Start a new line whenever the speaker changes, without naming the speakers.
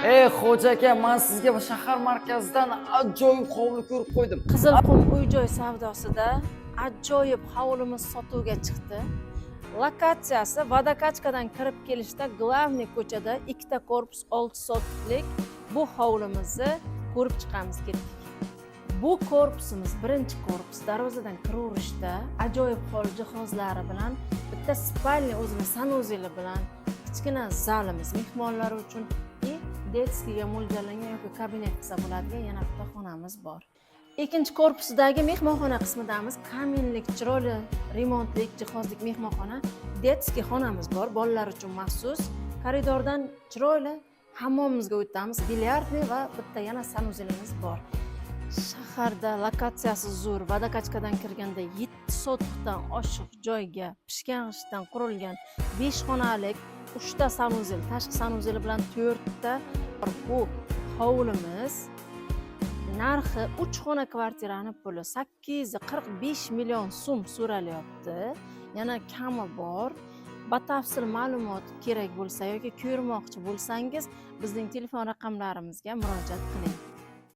Xo'ja aka, men sizga shahar markazidan ajoyib hovli ko'rib qo'ydim.
Qizilqum uy-joy savdosida ajoyib hovlimiz sotuvga chiqdi. Lokatsiyasi Vodokachkadan kirib kelishda Glavniy ko'chada 2 korpus 6 sotixlik bu hovlimizni ko'rib chiqamiz ketdik. Bu korpusimiz birinchi korpus, darvozadan kiraverishda ajoyib hol jihozlari bilan, bitta spalniy o'zini sanuzel bilan, kichkina zalimiz mehmonlar uchun detskiga mo'ljallangan yoki kabinet qilsa bo'ladigan yana bitta xonamiz bor. Ikkinchi korpusdagi mehmonxona qismidamiz kaminlik, chiroyli remontlik, jihozlik mehmonxona, detski xonamiz bor, bolalar uchun maxsus. Koridordan chiroyli hammomimizga o'tamiz, bilyardniy va bitta yana sanuzelimiz bor. Shaharda lokatsiyasi zo'r, Vodokachkadan kirganda 7 sotixdan oshiq joyga pishgan g'ishtdan qurilgan 5 xonalik 3 ta sanuzel, tashqi sanuzeli bilan 4 ta bu hovlimiz narxi 3 xona kvartirani puli 845 million so'm so'ralyapti. Yana kami bor. Batafsil ma'lumot kerak bo'lsa yoki ko'rmoqchi bo'lsangiz, bizning telefon raqamlarimizga murojaat qiling.